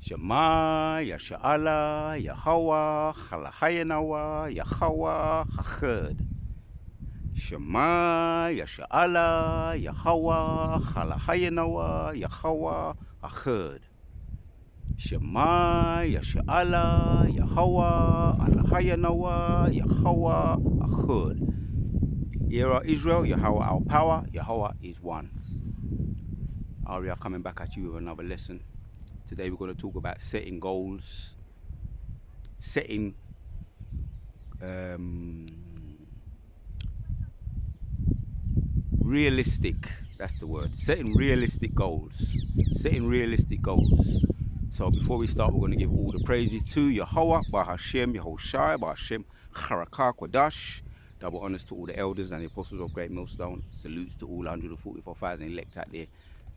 Shema, Yasha'ala, Yahweh, Chalahayanawa, Yahweh, Hachad. Shema, Yasha'ala, Yahweh, Chalahayanawa, Yahweh, Hachad. Shema, Yasha'ala, Yahweh, Alahayanawa, Yahweh, Hachad. Hear, O Israel, Yahweh our power, Yahweh is one. Ari, coming back at you with another lesson. Today we're going to talk about setting goals, setting realistic, that's the word, setting realistic goals. So before we start, we're going to give all the praises to Yahweh, Bahashem, Yahushai, Bahashem, Charakah, Kodash. Double honors to all the elders and the apostles of Great Millstone. Salutes to all 144,000 elect out there,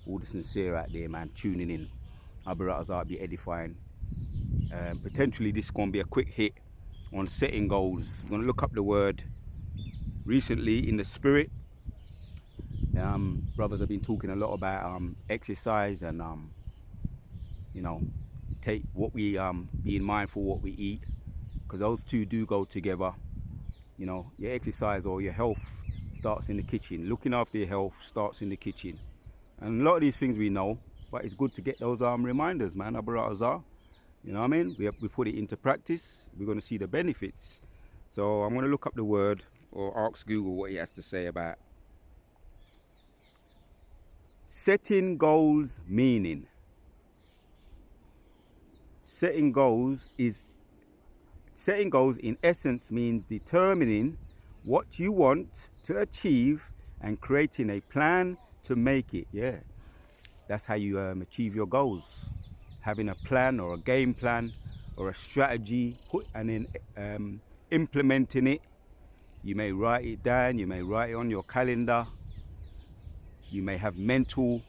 all the sincere out there, man, tuning in. I'll be edifying. Potentially this is going to be a quick hit on setting goals. We're going to look up the word recently in the spirit. Brothers have been talking a lot about exercise and you know, take what we being mindful what we eat, because those two do go together. You know, your exercise or your health starts in the kitchen. Looking after your health starts in the kitchen, and a lot of these things we know, but it's good to get those reminders, man. You know what I mean? We put it into practice. We're going to see the benefits. So I'm going to look up the word or ask Google what he has to say about setting goals. Meaning, setting goals in essence means determining what you want to achieve and creating a plan to make it. Yeah, that's how you achieve your goals. Having a plan or a game plan or a strategy, and then implementing it. You may write it down, you may write it on your calendar, you may have mental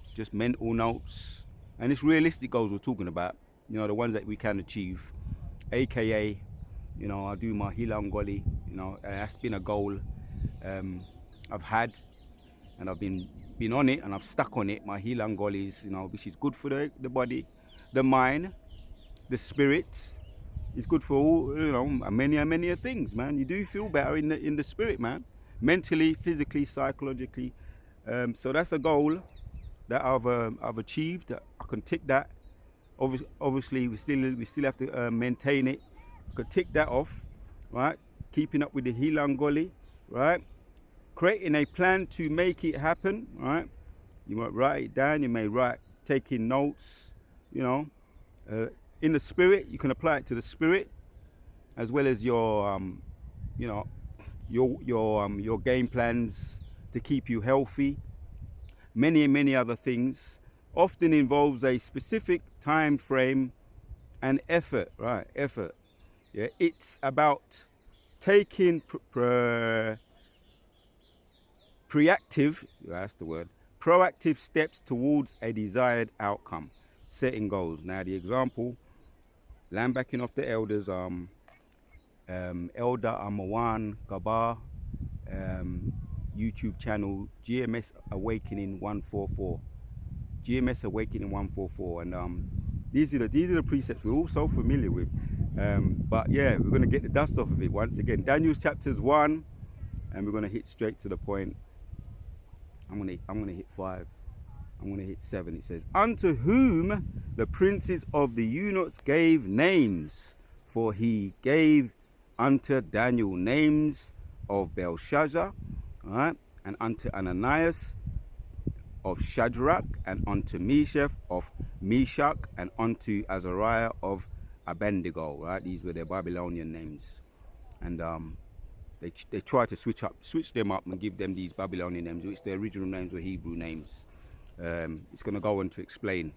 notes, and it's realistic goals we're talking about, you know, the ones that we can achieve, aka, you know, I do my Hilangoli, you know, that's been a goal I've had, and I've been on it, and I've stuck on it. My Hilangolis, you know, which is good for the body, the mind, the spirit. It's good for all, you know, many things, man. You do feel better in the spirit, man, mentally, physically, psychologically. So that's a goal that I've achieved. I can tick that. Obviously, we still have to maintain it. I could tick that off, right? Keeping up with the Hilangoli, right? Creating a plan to make it happen, right? You might write it down. You may taking notes, you know. In the spirit, you can apply it to the spirit, as well as your, you know, your game plans to keep you healthy. Many other things. Often involves a specific time frame and effort, right? Effort. Yeah, it's about taking proactive steps towards a desired outcome. Setting goals. Now the example, lambacking off the elders, Elder Amawan Gabar, YouTube channel GMS Awakening 144. GMS Awakening 144, and these are the precepts we're all so familiar with. But yeah, we're going to get the dust off of it once again. Daniel's chapters 1, and we're going to hit straight to the point. I'm going to hit 5. I'm going to hit 7. It says, unto whom the princes of the eunuchs gave names, for he gave unto Daniel names of Belshazzar, right? And unto Ananias of Shadrach, and unto Meshach of Meshach, and unto Azariah of Abednego, right? These were their Babylonian names. And they try to switch them up and give them these Babylonian names, which their original names were Hebrew names. It's going to go on to explain.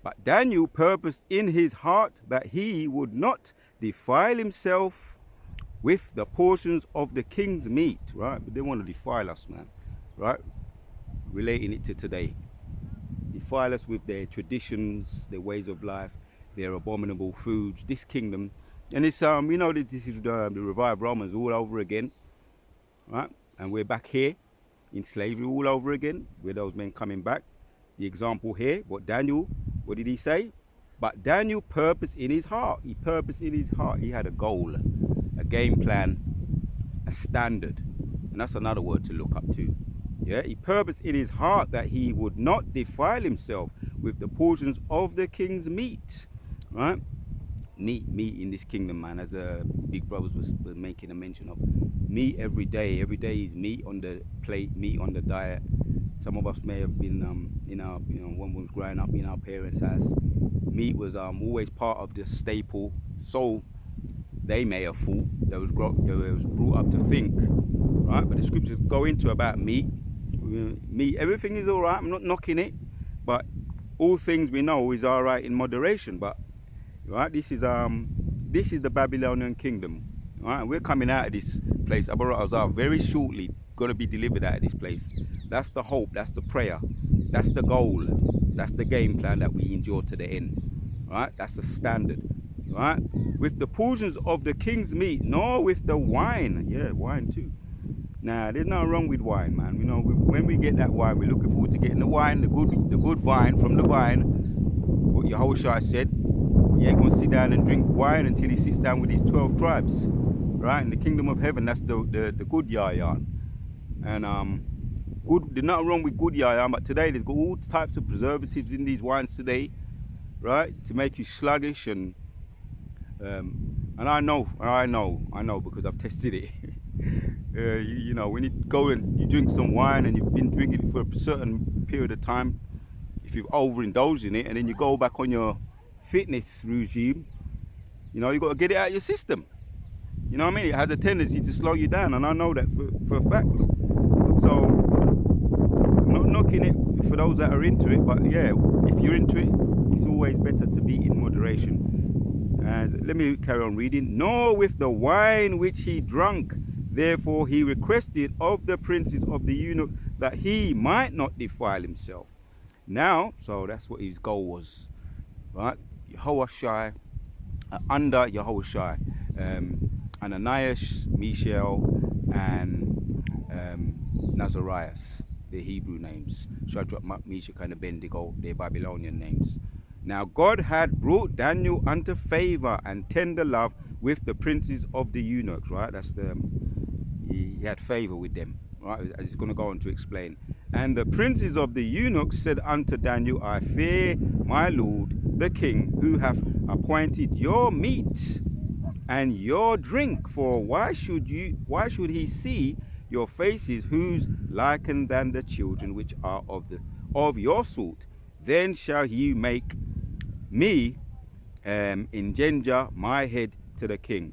But Daniel purposed in his heart that he would not defile himself with the portions of the king's meat, right? But they want to defile us, man, right? Relating it to today. Defile us with their traditions, their ways of life, their abominable foods, this kingdom. And it's, you know, this is the revived Romans all over again, right? And we're back here in slavery all over again, with those men coming back. The example here, what Daniel, what did he say? But Daniel purposed in his heart. He purposed in his heart. He had a goal, a game plan, a standard. And that's another word to look up to. Yeah, he purposed in his heart that he would not defile himself with the portions of the king's meat. Right? Meat in this kingdom, man, as Big Brothers was making a mention of. Meat every day. Every day is meat on the plate, meat on the diet. Some of us may have been in our, when we was growing up in our parents' house, meat was always part of the staple. So they may have thought they was brought up to think, right? But the scriptures go into about meat. Meat, everything is all right. I'm not knocking it, but all things we know is all right in moderation. But right, this is the Babylonian kingdom. Right, and we're coming out of this place. Abu Ratazar very shortly going to be delivered out of this place. That's the hope. That's the prayer. That's the goal. That's the game plan that we endure to the end. Right, that's the standard. Right, with the portions of the king's meat, nor with the wine. Yeah, wine too. Now, there's nothing wrong with wine, man. When we get that wine, we're looking forward to getting the wine, the good vine from the vine. What Yahushua said, he ain't gonna sit down and drink wine until he sits down with his 12 tribes, right? In the kingdom of heaven, that's the good yayan. And there's nothing wrong with good yayan, but today there's got all types of preservatives in these wines today, right? To make you sluggish and I know because I've tested it. When you go and you drink some wine and you've been drinking it for a certain period of time, if you've overindulged in it and then you go back on your fitness regime, you got to get it out of your system. You know what I mean? It has a tendency to slow you down, and I know that for a fact. So, I'm not knocking it for those that are into it, but yeah, if you're into it, it's always better to be in moderation. And let me carry on reading. Nor with the wine which he drank, therefore he requested of the princes of the eunuchs that he might not defile himself. Now, so that's what his goal was, right? Yehoshai, under Yehoshai, Ananias, Mishael, and Nazarias, their Hebrew names. Shadrach, Meshach, and Abednego, their Babylonian names. Now God had brought Daniel unto favor and tender love with the princes of the eunuchs, right? He had favor with them, right? As he's going to go on to explain. And the princes of the eunuchs said unto Daniel, I fear my lord the king, who hath appointed your meat and your drink. For why should he see your faces, whose liken than the children which are of your sort? Then shall he make me endanger my head to the king.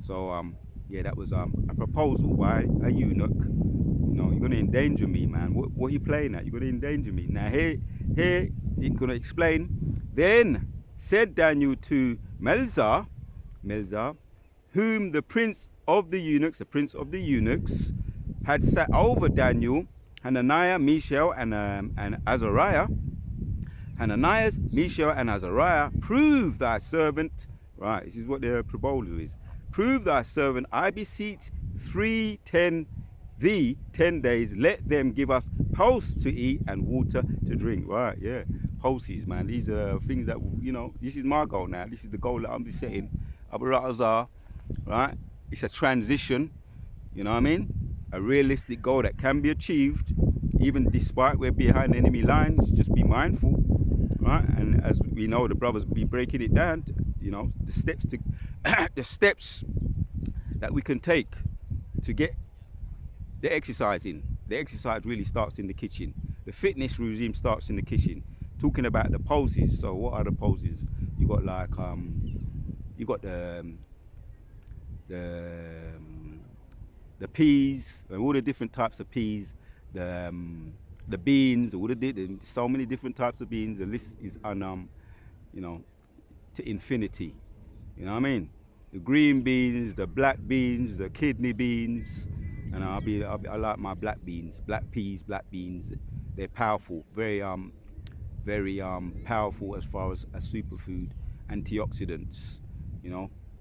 So yeah, that was a proposal by a eunuch. You're going to endanger me, man. What are you playing at? You're going to endanger me. Now here he's going to explain. Then said Daniel to Melzar, whom the prince of the eunuchs had set over Daniel, Hananiah, Mishael, and Azariah. Hananias, Mishael, and Azariah, prove thy servant, right, this is what their proposal is. Prove thy servant, I beseech 10 days, let them give us pulse to eat and water to drink. Right, yeah, pulses, man. These are things that, this is my goal now. This is the goal that I'm setting. Abu Ratazar, right? It's a transition, you know what I mean? A realistic goal that can be achieved, even despite we're behind enemy lines. Just be mindful, right? And as we know, the brothers be breaking it down, the steps that we can take to get the exercise in. The exercise really starts in the kitchen. The fitness regime starts in the kitchen. Talking about the poses. So what are the poses? You got like the peas, and all the different types of peas, the beans, so many different types of beans. The list is on to infinity. You know what I mean? The green beans, the black beans, the kidney beans, and I like my black beans, black peas, black beans. They're powerful, very powerful as far as a superfood, antioxidants,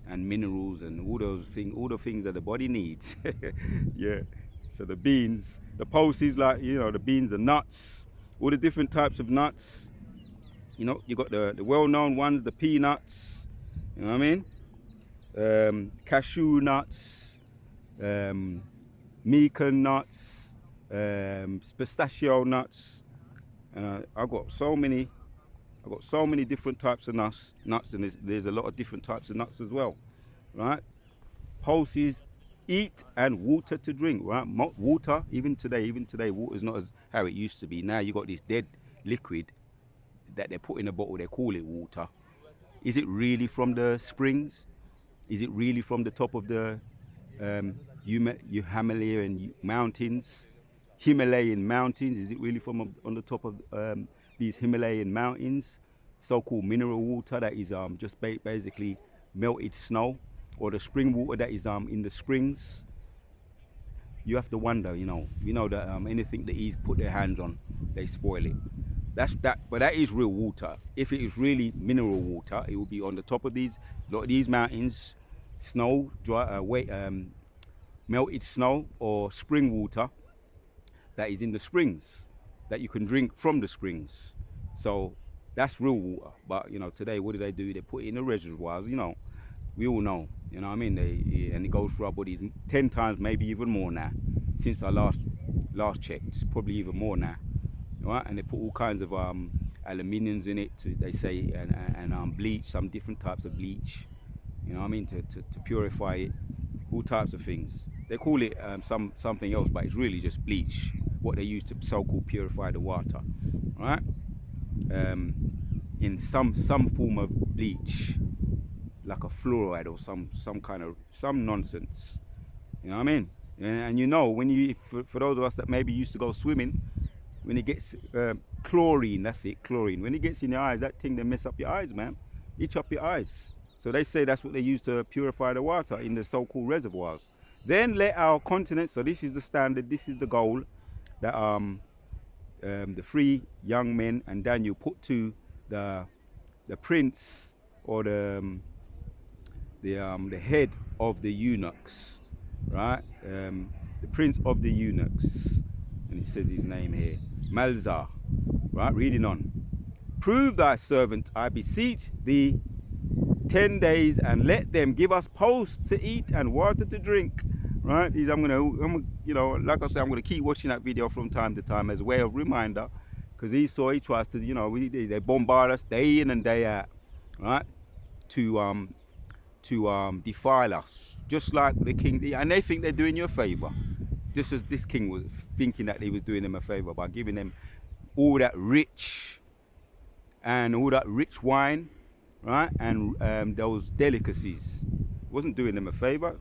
and minerals and all those things, all the things that the body needs. Yeah. So the beans, the pulses, like the beans, the nuts, all the different types of nuts, You know, you got the well-known ones, the peanuts. You know what I mean? Cashew nuts, pecan nuts, pistachio nuts. I've got so many. I've got so many different types of nuts, and there's a lot of different types of nuts as well, right? Pulses, eat and water to drink, right? Water, even today, water is not as how it used to be. Now you got this dead liquid that they put in a bottle. They call it water. Is it really from the springs? Is it really from the top of the Himalayan mountains? Himalayan mountains? Is it really from on the top of these Himalayan mountains? So-called mineral water that is just basically melted snow, or the spring water that is in the springs. You have to wonder, you know that anything that he's put their hands on, they spoil it. That's that, but that is real water. If it is really mineral water, it will be on the top of these mountains, snow, dry, melted snow, or spring water that is in the springs that you can drink from the springs. So that's real water. But today, what do? They put it in the reservoirs. We all know. You know what I mean? And it goes through our bodies 10 times, maybe even more now, since I last checked. Probably even more now. Right? And they put all kinds of aluminiums in it, they say, and bleach, some different types of bleach. You know what I mean? To purify it, all types of things. They call it something else, but it's really just bleach, what they use to so-called purify the water, right? In some form of bleach, like a fluoride or some nonsense. You know what I mean? And when for those of us that maybe used to go swimming, when it gets chlorine, that's it, chlorine. When it gets in your eyes, that thing, they mess up your eyes, man. Itch up your eyes. So they say that's what they use to purify the water in the so-called reservoirs. Then let our continent, so this is the standard, this is the goal that the 3 young men and Daniel put to the prince, or the head of the eunuchs, right? The prince of the eunuchs, and it says his name here, Malzar, right? Reading on. Prove thy servant, I beseech thee, 10 days, and let them give us posts to eat and water to drink. Right? I'm like I said, I'm gonna keep watching that video from time to time as a way of reminder, because he tries to, they bombard us day in and day out, right? To defile us, just like the king, and they think they're doing you a favor, just as this king was thinking that he was doing them a favor by giving them all that rich wine, right? And those delicacies. Wasn't doing them a favor.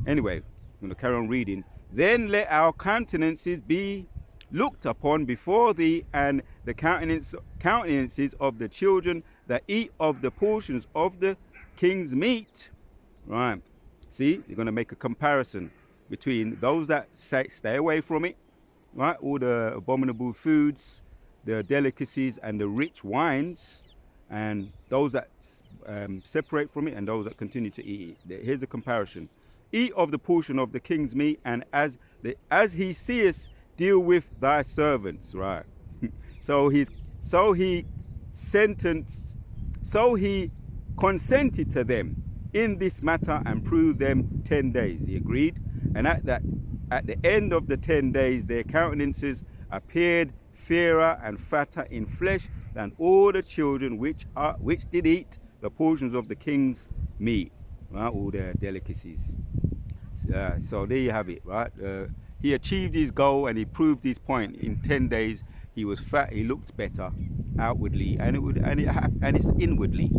Anyway, I'm going to carry on reading. Then let our countenances be looked upon before thee, and the countenances of the children that eat of the portions of the king's meat. Right. See, they're going to make a comparison between those that stay away from it, right? All the abominable foods, the delicacies, and the rich wines, and those that separate from it, and those that continue to eat it. Here's a comparison. Eat of the portion of the king's meat, and as he seest, deal with thy servants. Right. So he consented to them in this matter, and proved them 10 days. He agreed, and at the end of the 10 days, their countenances appeared fairer and fatter in flesh than all the children which did eat the portions of the king's meat, right? All their delicacies. So there you have it, right? He achieved his goal, and he proved his point. In 10 days, he was fat. He looked better outwardly, and it's inwardly.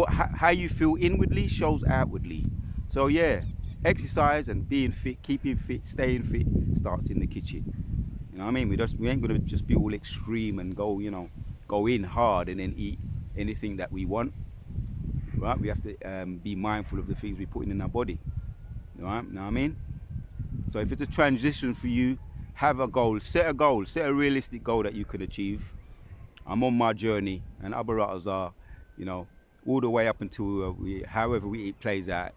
How you feel inwardly shows outwardly. So yeah, exercise and being fit, keeping fit, staying fit starts in the kitchen. You know what I mean? We ain't gonna just be all extreme and go in hard and then eat anything that we want. Right? We have to be mindful of the things we're putting in our body. Right? You know what I mean? So if it's a transition for you, have a goal, set a realistic goal that you can achieve. I'm on my journey, and other brothers are, all the way up until however it plays out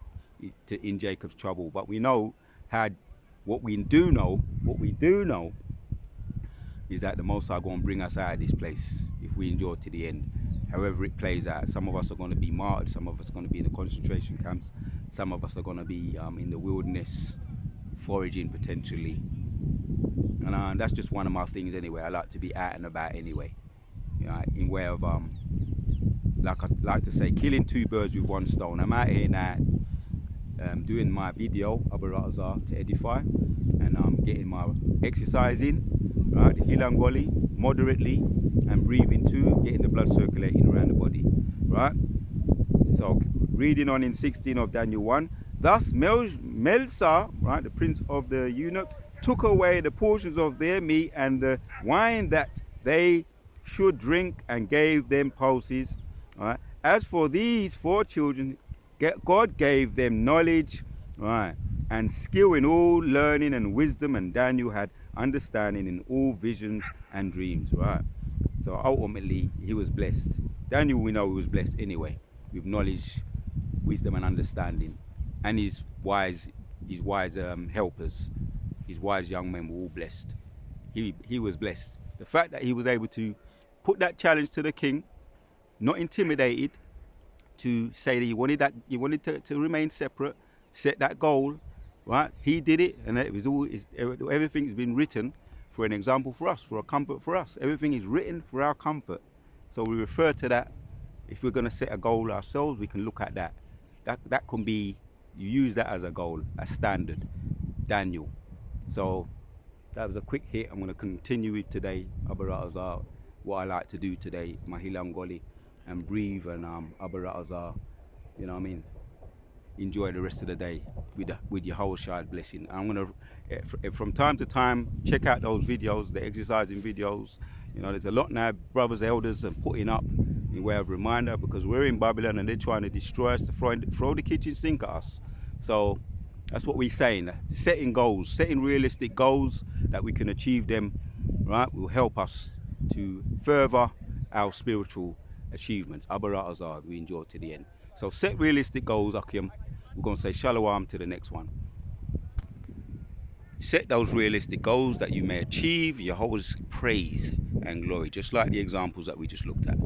in Jacob's trouble. But we know what we do know is that the Most High going to bring us out of this place if we endure to the end. however it plays out. Some of us are going to be martyred, some of us are going to be in the concentration camps, some of us are going to be in the wilderness, foraging potentially. And that's just one of my things anyway. I like to be out and about anyway, you know, in way of like I like to say, killing two birds with one stone. I'm out here now doing my video Abarazar to edify, and I'm getting my exercise in, right, the Hilangoli moderately, and breathing too, getting the blood circulating around the body, right. So reading on in 16 of Daniel 1, thus Melzar, right, the prince of the eunuchs, took away the portions of their meat and the wine that they should drink, and gave them pulses. Right. As for these 4 children, God gave them knowledge, right, and skill in all learning and wisdom, and Daniel had understanding in all visions and dreams, right. So ultimately, he was blessed. Daniel, we know he was blessed anyway, with knowledge, wisdom, and understanding, and his wise helpers, his wise young men were all blessed. He was blessed. The fact that he was able to put that challenge to the king, not intimidated, to say that he wanted to remain separate, set that goal, right? He did it, and it was all. Everything's been written for an example for us, for a comfort for us. Everything is written for our comfort. So we refer to that. If we're going to set a goal ourselves, we can look at that. That can be, you use that as a goal, a standard. Daniel. So that was a quick hit. I'm going to continue with today, Abarazar, what I like to do today, Mahilangoli, and breathe, and Abarazar, you know what I mean, enjoy the rest of the day with your whole Shad blessing. I'm going to, from time to time, check out those videos, the exercising videos. You know, there's a lot now brothers, elders are putting up in way of reminder, because we're in Babylon and they're trying to destroy us, to throw the kitchen sink at us. So that's what we're saying, setting goals, setting realistic goals that we can achieve them, right, will help us to further our spiritual achievements. Abarazar, we enjoy to the end. So set realistic goals, Akim. We're going to say shalom to the next one. Set those realistic goals that you may achieve Jehovah's praise and glory, just like the examples that we just looked at.